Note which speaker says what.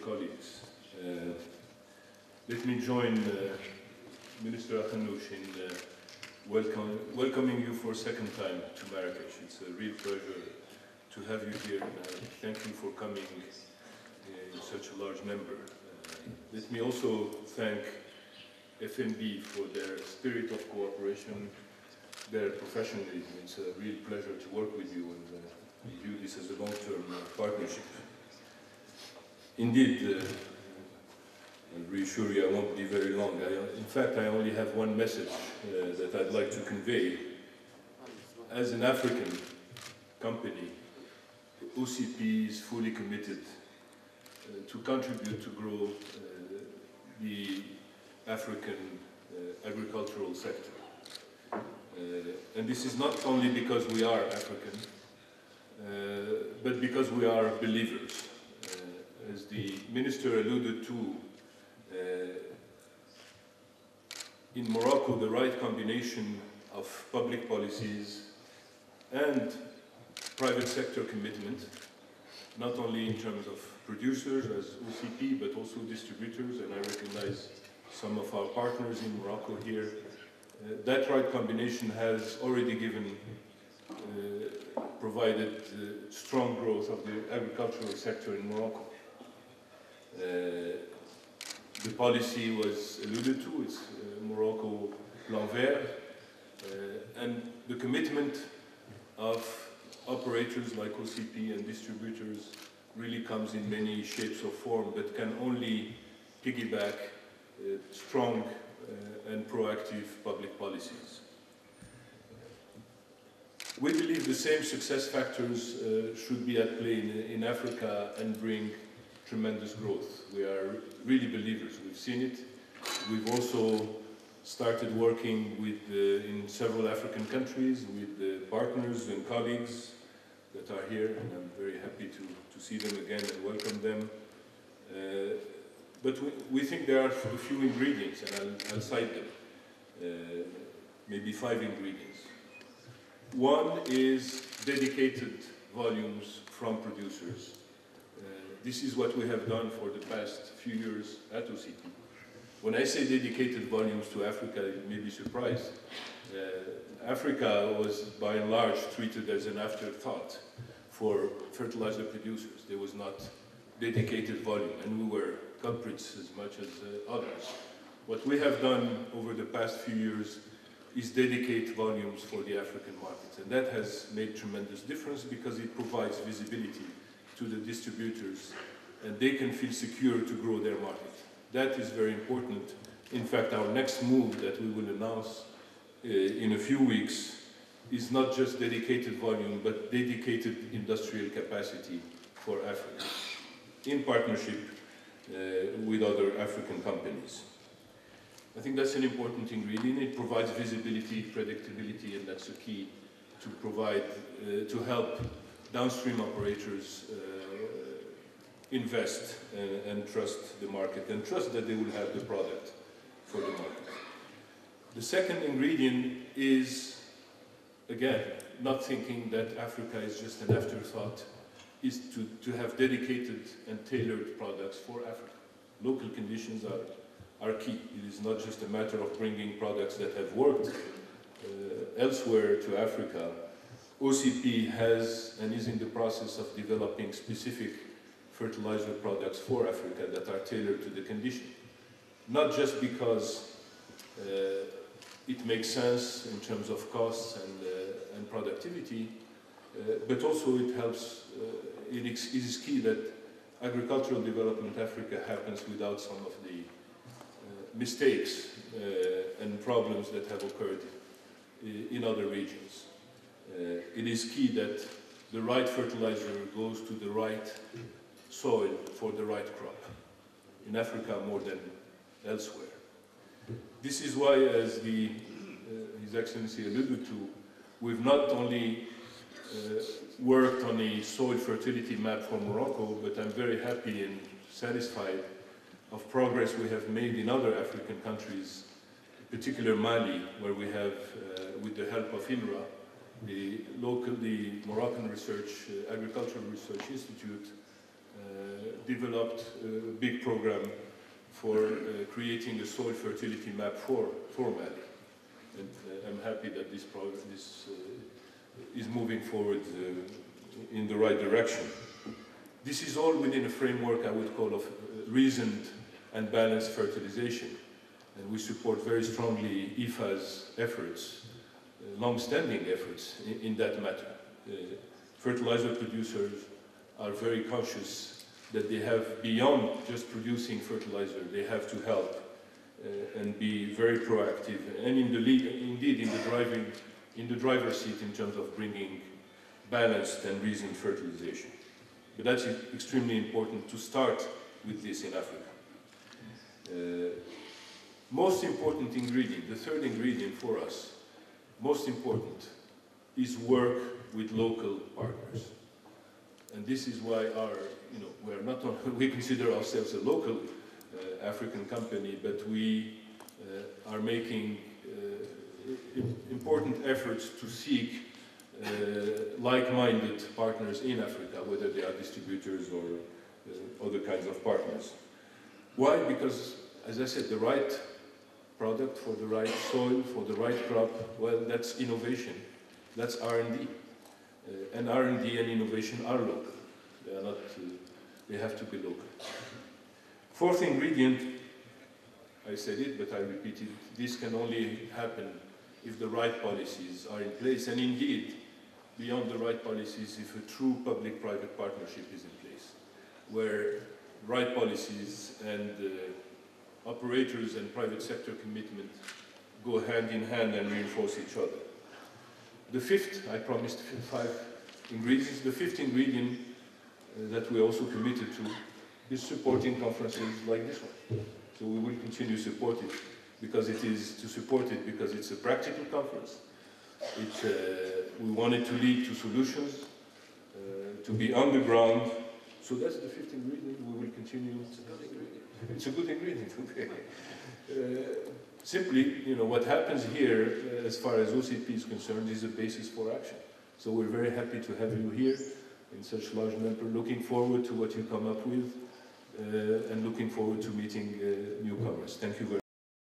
Speaker 1: colleagues, let me join Minister Akhanouch in welcoming you for a second time to Marrakech. It's a real pleasure to have you here, and thank you for coming in such a large number. Let me also thank FMB for their spirit of cooperation, their professionalism. It's a real pleasure to work with you, and we view this as a long-term partnership. Indeed, I'll reassure you I won't be very long. In fact, I only have one message that I'd like to convey. As an African company, OCP is fully committed to contribute to grow the African agricultural sector. And this is not only because we are African, but because we are believers. As the minister alluded to, in Morocco, the right combination of public policies and private sector commitment, not only in terms of producers as OCP, but also distributors, and I recognize some of our partners in Morocco here. That right combination has already provided strong growth of the agricultural sector in Morocco. The policy was alluded to, it's Morocco Plan Vert, and the commitment of operators like OCP and distributors really comes in many shapes or form, but can only piggyback strong and proactive public policies. We believe the same success factors should be at play in Africa and bring tremendous growth. We are really believers. We've seen it. We've also started working with, in several African countries with partners and colleagues that are here, and I'm very happy to see them again and welcome them. But we think there are a few ingredients, and I'll cite them, maybe 5 ingredients. One is dedicated volumes from producers. This is what we have done for the past few years at OCP. When I say dedicated volumes to Africa, you may be surprised. Africa was by and large treated as an afterthought for fertilizer producers. There was not dedicated volume, and we were culprits as much as others. What we have done over the past few years is dedicate volumes for the African markets, and that has made tremendous difference because it provides visibility to the distributors, and they can feel secure to grow their market. That is very important. In fact, our next move that we will announce in a few weeks is not just dedicated volume, but dedicated industrial capacity for Africa, in partnership with other African companies. I think that's an important ingredient. It provides visibility, predictability, and that's a key to provide, to help downstream operators invest and trust the market, and trust that they will have the product for the market. The second ingredient is, again, not thinking that Africa is just an afterthought, is to have dedicated and tailored products for Africa. Local conditions are key. It is not just a matter of bringing products that have worked elsewhere to Africa. OCP has and is in the process of developing specific fertilizer products for Africa that are tailored to the condition. Not just because it makes sense in terms of costs and productivity, but also it helps, it is key that agricultural development Africa happens without some of the mistakes and problems that have occurred in other regions. It is key that the right fertilizer goes to the right soil for the right crop, in Africa more than elsewhere. This is why, as His Excellency alluded to, we've not only worked on a soil fertility map for Morocco, but I'm very happy and satisfied of progress we have made in other African countries, in particular Mali, where we have, with the help of INRA, the Moroccan Agricultural Research Institute, developed a big program for creating a soil fertility map for Mali. And I'm happy that this is moving forward in the right direction. This is all within a framework I would call of reasoned and balanced fertilization. And we support very strongly IFA's efforts, long-standing efforts in that matter. Fertilizer producers are very conscious that they have, beyond just producing fertilizer, they have to help and be very proactive and in the lead, indeed in the driver's seat in terms of bringing balanced and reasoned fertilization. But that's extremely important to start with this in Africa. Most important ingredient, the third ingredient for us, most important, is work with local partners. And this is why we're not only, we consider ourselves a local African company, but we are making important efforts to seek like-minded partners in Africa, whether they are distributors or other kinds of partners. Why? Because, as I said, the right product for the right soil, for the right crop, well, that's innovation, that's R&D. And R&D and innovation are local. They are not, they have to be local. Fourth ingredient, I said it, but I repeat it, this can only happen if the right policies are in place, and indeed, beyond the right policies, if a true public-private partnership is in place, where right policies and operators and private sector commitment go hand in hand and reinforce each other. The fifth, I promised 5 ingredients, the fifth ingredient that we also committed to is supporting conferences like this one. So we will continue to support it because it's a practical conference. We want it to lead to solutions, to be on the ground. So that's the fifth ingredient. We will continue. It's a good ingredient. Okay. Simply, what happens here, as far as OCP is concerned, is a basis for action. So we're very happy to have you here in such large number. Looking forward to what you come up with, and looking forward to meeting newcomers. Thank you very much.